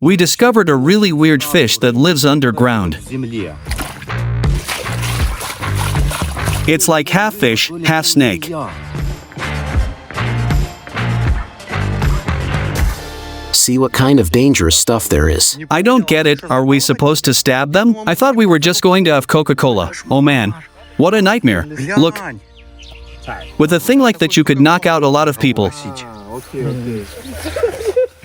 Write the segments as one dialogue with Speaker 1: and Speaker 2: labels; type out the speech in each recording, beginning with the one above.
Speaker 1: We discovered a really weird fish that lives underground. It's like half fish, half snake.
Speaker 2: See what kind of dangerous stuff there is.
Speaker 1: I don't get it. Are we supposed to stab them? I thought we were just going to have Coca-Cola. Oh man, what a nightmare. Look. With a thing like that you could knock out a lot of people.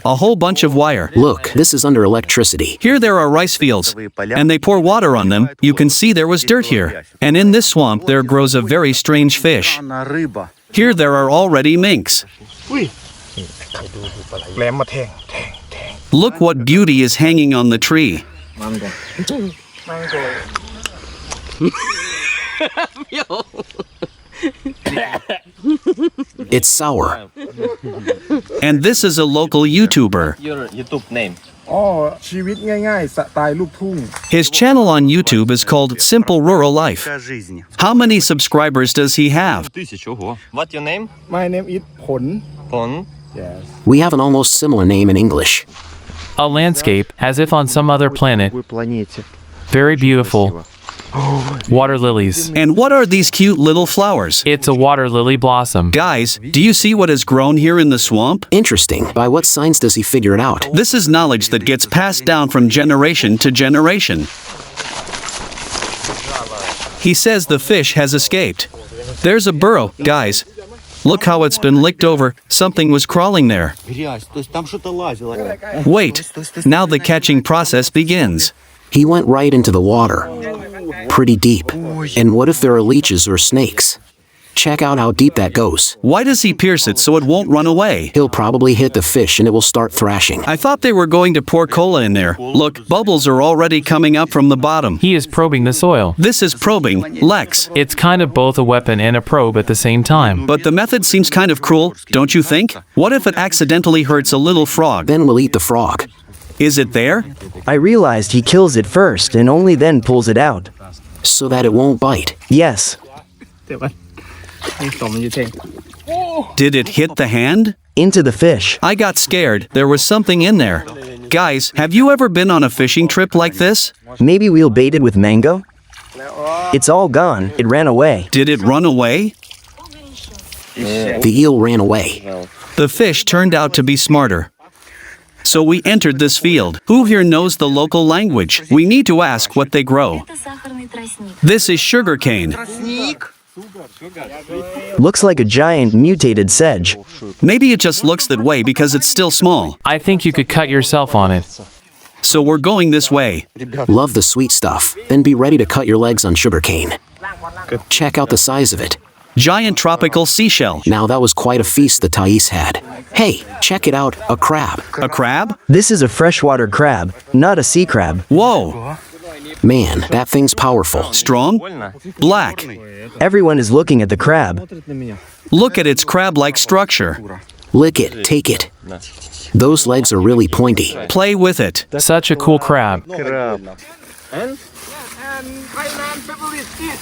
Speaker 1: A whole bunch of wire.
Speaker 2: Look, this is under electricity.
Speaker 1: Here there are rice fields, and they pour water on them. You can see there was dirt here. And in this swamp there grows a very strange fish. Here there are already minks. Look what beauty is hanging on the tree.
Speaker 2: It's sour.
Speaker 1: And this is a local YouTuber.
Speaker 3: Your YouTube name?
Speaker 1: His channel on YouTube is called Simple Rural Life. How many subscribers does he have?
Speaker 3: What's your name?
Speaker 4: My name is Pon.
Speaker 3: Pon?
Speaker 4: Yes.
Speaker 2: We have an almost similar name in English.
Speaker 5: A landscape, as if on some other planet. Very beautiful. Water lilies.
Speaker 1: And what are these cute little flowers?
Speaker 5: It's a water lily blossom.
Speaker 1: Guys, do you see what has grown here in the swamp?
Speaker 2: Interesting. By what signs does he figure it out?
Speaker 1: This is knowledge that gets passed down from generation to generation. He says the fish has escaped. There's a burrow, guys. Look how it's been licked over. Something was crawling there. Wait, now the catching process begins.
Speaker 2: He went right into the water. Pretty deep. And what if there are leeches or snakes? Check out how deep that goes.
Speaker 1: Why does he pierce it so it won't run away?
Speaker 2: He'll probably hit the fish and it will start thrashing.
Speaker 1: I thought they were going to pour cola in there. Look, bubbles are already coming up from the bottom.
Speaker 5: He is probing the soil.
Speaker 1: This is probing, Lex.
Speaker 5: It's kind of both a weapon and a probe at the same time.
Speaker 1: But the method seems kind of cruel, don't you think? What if it accidentally hurts a little frog?
Speaker 2: Then we'll eat the frog.
Speaker 1: Is it there?
Speaker 6: I realized he kills it first and only then pulls it out.
Speaker 2: So that it won't bite.
Speaker 6: Yes.
Speaker 1: Did it hit the hand?
Speaker 6: Into the fish.
Speaker 1: I got scared. There was something in there. Guys, have you ever been on a fishing trip like this?
Speaker 6: Maybe we'll bait it with mango? It's all gone. It ran away.
Speaker 1: Did it run away?
Speaker 2: The eel ran away.
Speaker 1: The fish turned out to be smarter. So we entered this field. Who here knows the local language? We need to ask what they grow. This is sugarcane.
Speaker 6: Looks like a giant mutated sedge.
Speaker 1: Maybe it just looks that way because it's still small.
Speaker 5: I think you could cut yourself on it.
Speaker 1: So we're going this way.
Speaker 2: Love the sweet stuff. Then be ready to cut your legs on sugarcane. Check out the size of it.
Speaker 1: Giant tropical seashell.
Speaker 2: Now that was quite a feast the Thais had. Hey, check it out, a crab.
Speaker 1: A crab?
Speaker 6: This is a freshwater crab, not a sea crab.
Speaker 1: Whoa.
Speaker 2: Man, that thing's powerful.
Speaker 1: Strong? Black.
Speaker 6: Everyone is looking at the crab.
Speaker 1: Look at its crab-like structure.
Speaker 2: Lick it, take it. Those legs are really pointy.
Speaker 1: Play with it.
Speaker 5: Such a cool crab.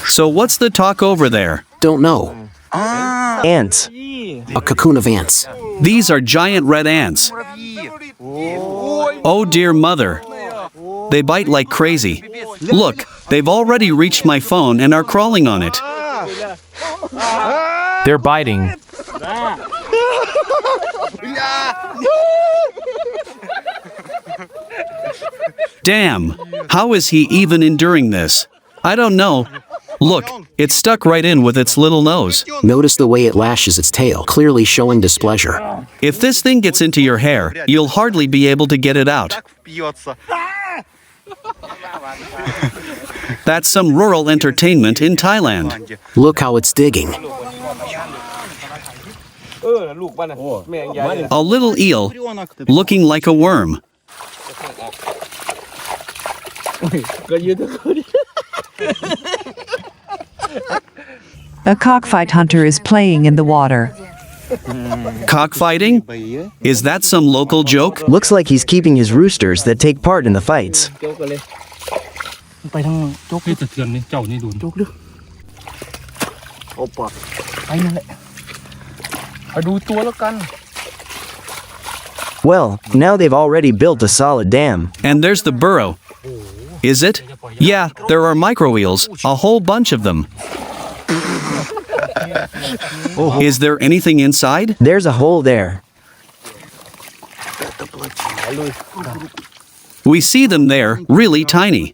Speaker 1: So what's the talk over there?
Speaker 2: Don't know.
Speaker 6: Ants.
Speaker 2: A cocoon of ants.
Speaker 1: These are giant red ants. Oh dear mother. They bite like crazy. Look, they've already reached my phone and are crawling on it.
Speaker 5: They're biting.
Speaker 1: Damn, how is he even enduring this? I don't know. Look, it's stuck right in with its little nose.
Speaker 2: Notice the way it lashes its tail, clearly showing displeasure.
Speaker 1: If this thing gets into your hair, you'll hardly be able to get it out. That's some rural entertainment in Thailand.
Speaker 2: Look how it's digging.
Speaker 1: A little eel, looking like a worm.
Speaker 7: A cockfight hunter is playing in the water.
Speaker 1: Cockfighting? Is that some local joke?
Speaker 6: Looks like he's keeping his roosters that take part in the fights. Well, now they've already built a solid dam.
Speaker 1: And there's the burrow. Is it? Yeah, there are micro eels, a whole bunch of them. Is there anything inside?
Speaker 6: There's a hole there.
Speaker 1: We see them there, really tiny.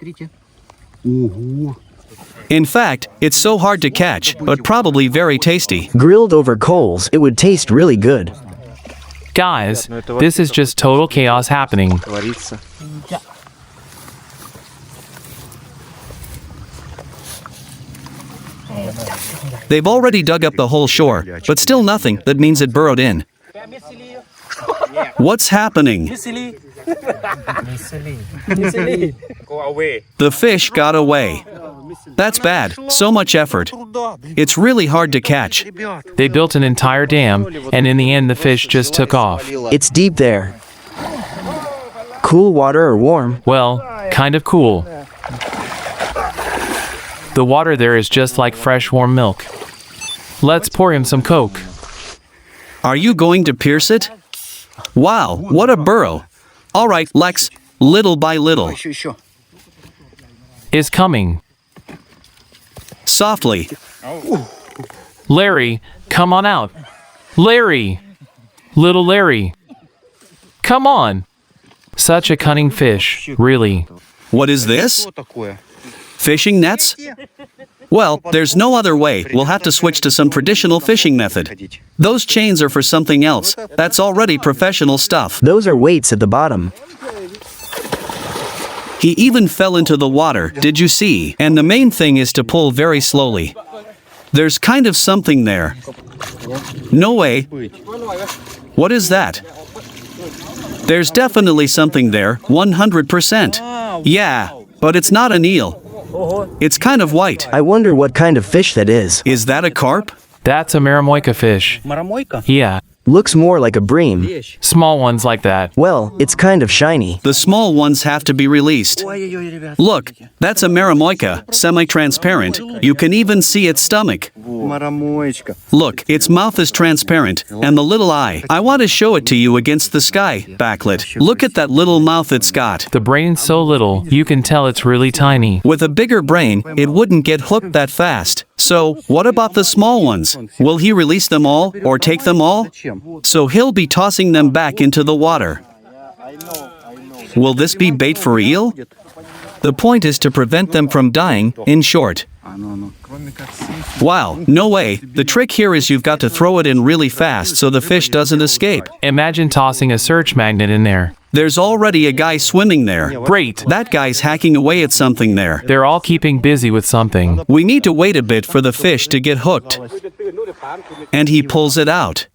Speaker 1: In fact, it's so hard to catch, but probably very tasty.
Speaker 6: Grilled over coals, it would taste really good.
Speaker 5: Guys, this is just total chaos happening.
Speaker 1: They've already dug up the whole shore, but still nothing. That means it burrowed in. What's happening? The fish got away. That's bad. So much effort. It's really hard to catch.
Speaker 5: They built an entire dam, and in the end the fish just took off.
Speaker 6: It's deep there. Cool water or warm?
Speaker 5: Well, kind of cool. The water there is just like fresh warm milk. Let's pour him some Coke.
Speaker 1: Are you going to pierce it? Wow, what a burrow. All right, Lex, little by little.
Speaker 5: Is coming.
Speaker 1: Softly.
Speaker 5: Larry, come on out. Larry! Little Larry. Come on. Such a cunning fish, really.
Speaker 1: What is this? Fishing nets? Well, there's no other way. We'll have to switch to some traditional fishing method. Those chains are for something else. That's already professional stuff.
Speaker 6: Those are weights at the bottom.
Speaker 1: He even fell into the water, did you see? And the main thing is to pull very slowly. There's kind of something there. No way. What is that? There's definitely something there, 100%. Yeah, but it's not an eel. It's kind of white.
Speaker 6: I wonder what kind of fish that is.
Speaker 1: Is that a carp?
Speaker 5: That's a maramoika fish. Yeah,
Speaker 6: Looks more like a bream.
Speaker 5: small ones like that.
Speaker 6: Well, it's kind of shiny.
Speaker 1: The small ones have to be released. Look, that's a maramoika, semi-transparent. You can even see its stomach. Look, its mouth is transparent, and the little eye. I want to show it to you against the sky, backlit. Look at that little mouth it's got.
Speaker 5: The brain's so little, you can tell it's really tiny.
Speaker 1: With a bigger brain, it wouldn't get hooked that fast. So, what about the small ones? Will he release them all, or take them all? So he'll be tossing them back into the water. Will this be bait for eel? The point is to prevent them from dying, in short. Wow, no way. The trick here is you've got to throw it in really fast so the fish doesn't escape.
Speaker 5: Imagine tossing a search magnet in there.
Speaker 1: There's already a guy swimming there.
Speaker 5: Great.
Speaker 1: That guy's hacking away at something there.
Speaker 5: They're all keeping busy with something.
Speaker 1: We need to wait a bit for the fish to get hooked. And he pulls it out.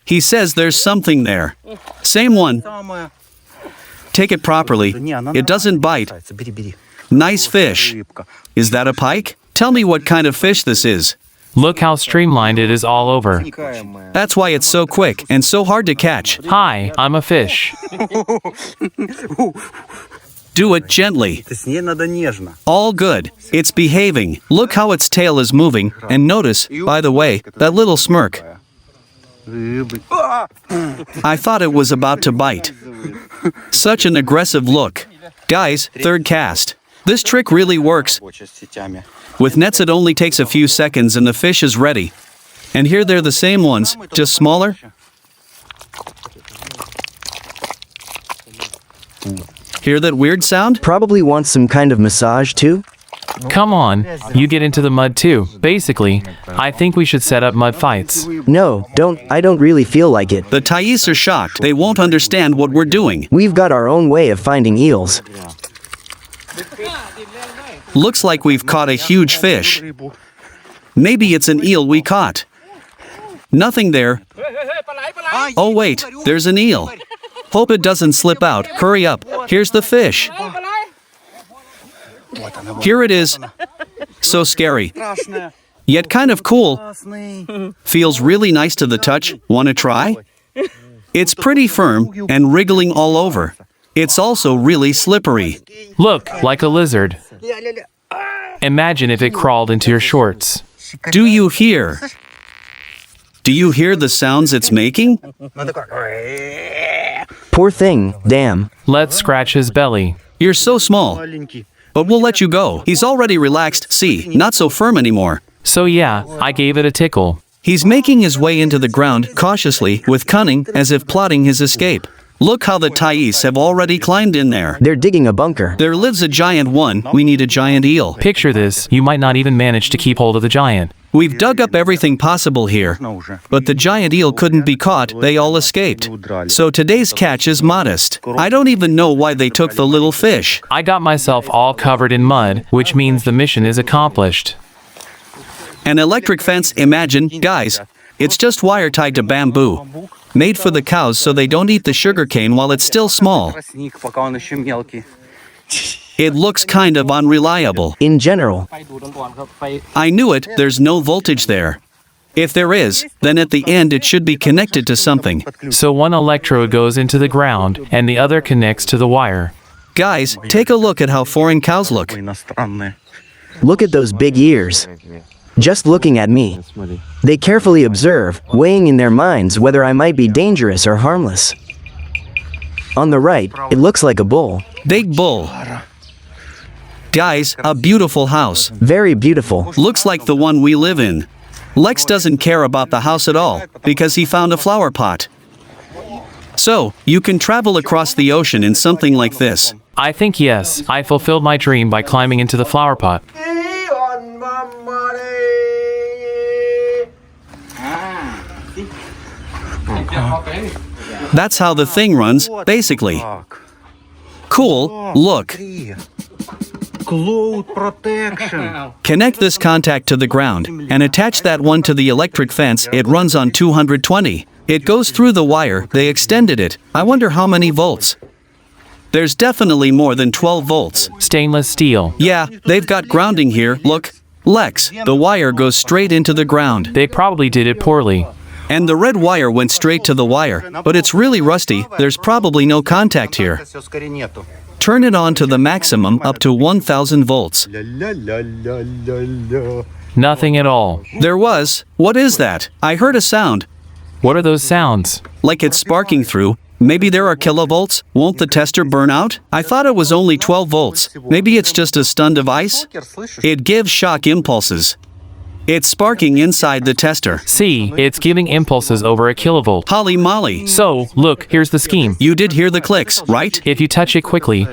Speaker 1: He says there's something there. Same one. Take it properly. It doesn't bite. Nice fish. Is that a pike? Tell me what kind of fish this is.
Speaker 5: Look how streamlined it is all over.
Speaker 1: That's why it's so quick and so hard to catch.
Speaker 5: Hi, I'm a fish.
Speaker 1: Do it gently. All good. It's behaving. Look how its tail is moving. And notice, by the way, that little smirk. I thought it was about to bite. Such an aggressive look. Guys, third cast. This trick really works. With nets it only takes a few seconds and the fish is ready. And here they're the same ones, just smaller. Hear that weird sound?
Speaker 6: Probably wants some kind of massage too?
Speaker 5: Come on, you get into the mud too. Basically, I think we should set up mud fights.
Speaker 6: No, I don't really feel like it.
Speaker 1: The Thais are shocked. They won't understand what we're doing.
Speaker 6: We've got our own way of finding eels.
Speaker 1: Looks like we've caught a huge fish. Maybe it's an eel we caught. Nothing there. Oh wait, there's an eel. Hope it doesn't slip out. Hurry up. Here's the fish. Here it is. So scary. Yet kind of cool. Feels really nice to the touch. Want to try? It's pretty firm and wriggling all over. It's also really slippery.
Speaker 5: Look, like a lizard. Imagine if it crawled into your shorts.
Speaker 1: Do you hear? Do you hear the sounds it's making?
Speaker 6: Poor thing, damn.
Speaker 5: Let's scratch his belly.
Speaker 1: You're so small. But we'll let you go. He's already relaxed, see, not so firm anymore.
Speaker 5: So yeah, I gave it a tickle.
Speaker 1: He's making his way into the ground, cautiously, with cunning, as if plotting his escape. Look how the Thais have already climbed in there.
Speaker 6: They're digging a bunker.
Speaker 1: There lives a giant one, we need a giant eel.
Speaker 5: Picture this, you might not even manage to keep hold of the giant.
Speaker 1: We've dug up everything possible here, but the giant eel couldn't be caught, they all escaped. So today's catch is modest. I don't even know why they took the little fish.
Speaker 5: I got myself all covered in mud, which means the mission is accomplished.
Speaker 1: An electric fence, imagine, guys. It's just wire tied to bamboo. Made for the cows so they don't eat the sugarcane while it's still small. It looks kind of unreliable.
Speaker 6: In general,
Speaker 1: I knew it, there's no voltage there. If there is, then at the end it should be connected to something.
Speaker 5: So one electrode goes into the ground, and the other connects to the wire.
Speaker 1: Guys, take a look at how foreign cows look.
Speaker 6: look at those big ears. Just looking at me. They carefully observe, weighing in their minds whether I might be dangerous or harmless. On the right, it looks like a bull.
Speaker 1: Big bull. Guys, a beautiful house.
Speaker 6: Very beautiful.
Speaker 1: Looks like the one we live in. Lex doesn't care about the house at all, because he found a flower pot. So, you can travel across the ocean in something like this.
Speaker 5: I think yes, I fulfilled my dream by climbing into the flower pot.
Speaker 1: That's how the thing runs, basically. Cool, look. Connect this contact to the ground, and attach that one to the electric fence. It runs on 220. It goes through the wire, they extended it. I wonder how many volts. There's definitely more than 12 volts.
Speaker 5: Stainless steel.
Speaker 1: Yeah, they've got grounding here, look. Lex, the wire goes straight into the ground.
Speaker 5: They probably did it poorly.
Speaker 1: And the red wire went straight to the wire, but it's really rusty, there's probably no contact here. Turn it on to the maximum up to 1000 volts.
Speaker 5: Nothing at all.
Speaker 1: There was. What is that? I heard a sound.
Speaker 5: What are those sounds?
Speaker 1: Like it's sparking through. Maybe there are kilovolts? Won't the tester burn out? I thought it was only 12 volts. Maybe it's just a stun device? It gives shock impulses. It's sparking inside the tester.
Speaker 5: See, it's giving impulses over a kilovolt.
Speaker 1: Holy moly.
Speaker 5: So, look, here's the scheme.
Speaker 1: You did hear the clicks, right?
Speaker 5: If you touch it quickly,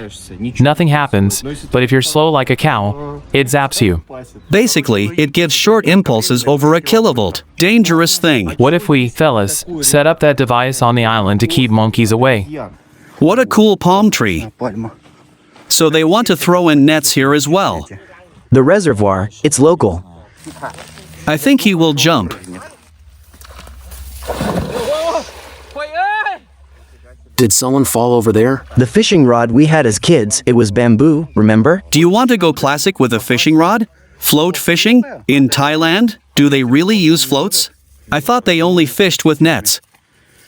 Speaker 5: nothing happens, but if you're slow like a cow, it zaps you.
Speaker 1: Basically, it gives short impulses over a kilovolt. Dangerous thing.
Speaker 5: What if we, fellas, set up that device on the island to keep monkeys away?
Speaker 1: What a cool palm tree. So they want to throw in nets here as well.
Speaker 6: The reservoir, it's local.
Speaker 1: I think he will jump.
Speaker 2: Did someone fall over there?
Speaker 6: The fishing rod we had as kids, it was bamboo, remember?
Speaker 1: Do you want to go classic with a fishing rod? Float fishing? In Thailand? Do they really use floats? I thought they only fished with nets.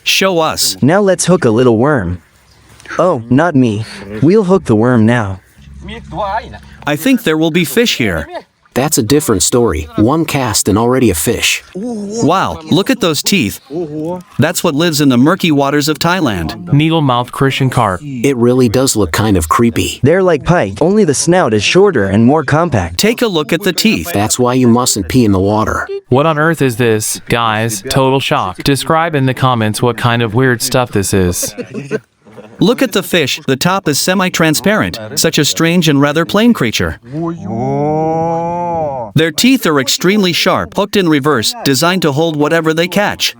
Speaker 1: Show us.
Speaker 6: Now let's hook a little worm. Oh, not me. We'll hook the worm now.
Speaker 1: I think there will be fish here.
Speaker 2: That's a different story. One cast and already a fish.
Speaker 1: Wow, look at those teeth. That's what lives in the murky waters of Thailand.
Speaker 5: Needle-mouthed Christian carp.
Speaker 2: It really does look kind of creepy.
Speaker 6: They're like pike, only the snout is shorter and more compact.
Speaker 1: Take a look at the teeth.
Speaker 2: That's why you mustn't pee in the water.
Speaker 5: What on earth is this, guys? Total shock. Describe in the comments what kind of weird stuff this is.
Speaker 1: Look at the fish, the top is semi-transparent. Such a strange and rather plain creature. Their teeth are extremely sharp, hooked in reverse, designed to hold whatever they catch.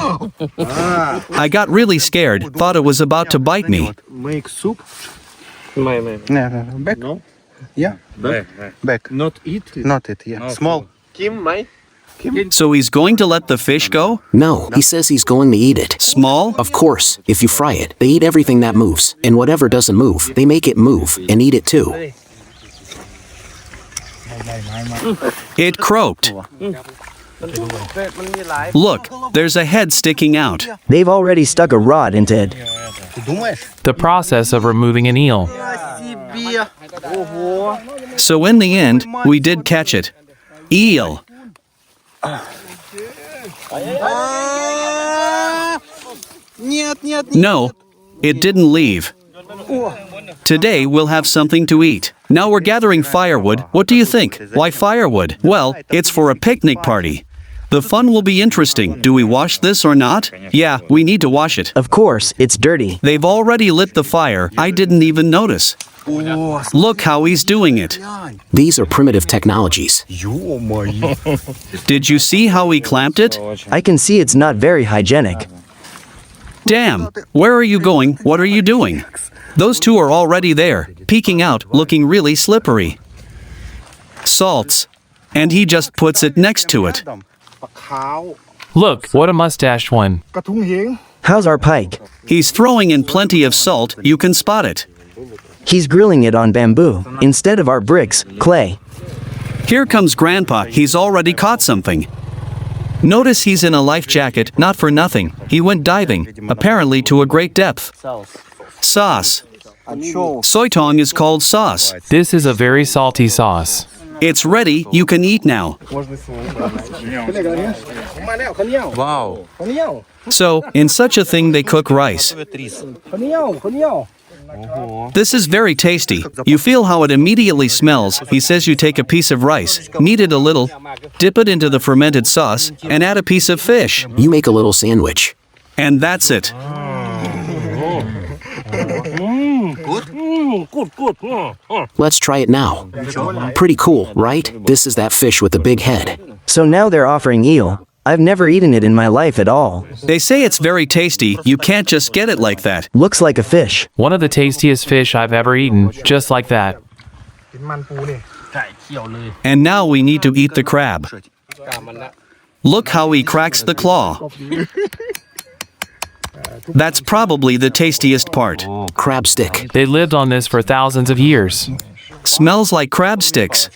Speaker 1: I got really scared, thought it was about to bite me.
Speaker 4: Make soup? Back? No? Yeah. Back. Not eat? Not it, yeah. Small.
Speaker 1: So he's going to let the fish go?
Speaker 2: No, he says he's going to eat it.
Speaker 1: Small?
Speaker 2: Of course, if you fry it, they eat everything that moves, and whatever doesn't move, they make it move and eat it too.
Speaker 1: It croaked. Look, there's a head sticking out.
Speaker 6: They've already stuck a rod into it.
Speaker 5: The process of removing an eel.
Speaker 1: So in the end, we did catch it. Eel. No, it didn't leave. Today we'll have something to eat. Now we're gathering firewood. What do you think? Why firewood? Well, it's for a picnic party. The fun will be interesting. Do we wash this or not? Yeah, we need to wash it.
Speaker 6: Of course, it's dirty.
Speaker 1: They've already lit the fire. I didn't even notice. Look how he's doing it.
Speaker 2: These are primitive technologies.
Speaker 1: Did you see how he clamped it?
Speaker 6: I can see it's not very hygienic.
Speaker 1: Damn, where are you going? What are you doing? Those two are already there, peeking out, looking really slippery. Salts. And he just puts it next to it.
Speaker 5: Look, what a mustached one.
Speaker 6: How's our pike?
Speaker 1: He's throwing in plenty of salt, you can spot it.
Speaker 6: He's grilling it on bamboo, instead of our bricks, clay.
Speaker 1: Here comes Grandpa, he's already caught something. Notice he's in a life jacket, not for nothing. He went diving, apparently to a great depth. Sauce. Soitong is called sauce.
Speaker 5: This is a very salty sauce.
Speaker 1: It's ready, you can eat now.
Speaker 4: Wow.
Speaker 1: So, in such a thing they cook rice. This is very tasty. You feel how it immediately smells. He says you take a piece of rice, knead it a little, dip it into the fermented sauce, and add a piece of fish.
Speaker 2: You make a little sandwich.
Speaker 1: And that's it.
Speaker 2: Let's try it now. Pretty cool, right? This is that fish with the big head.
Speaker 6: So now they're offering eel. I've never eaten it in my life at all.
Speaker 1: They say it's very tasty, you can't just get it like that.
Speaker 6: Looks like a fish.
Speaker 5: One of the tastiest fish I've ever eaten, just like that.
Speaker 1: And now we need to eat the crab. Look how he cracks the claw. That's probably the tastiest part.
Speaker 2: Crab stick.
Speaker 5: They lived on this for thousands of years.
Speaker 1: Smells like crab sticks.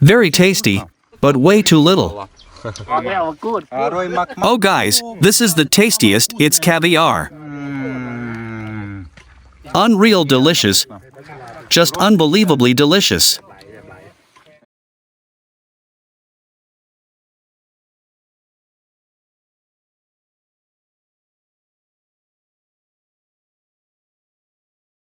Speaker 1: Very tasty, but way too little. Oh guys, this is the tastiest, it's caviar. Unreal delicious. Just unbelievably delicious.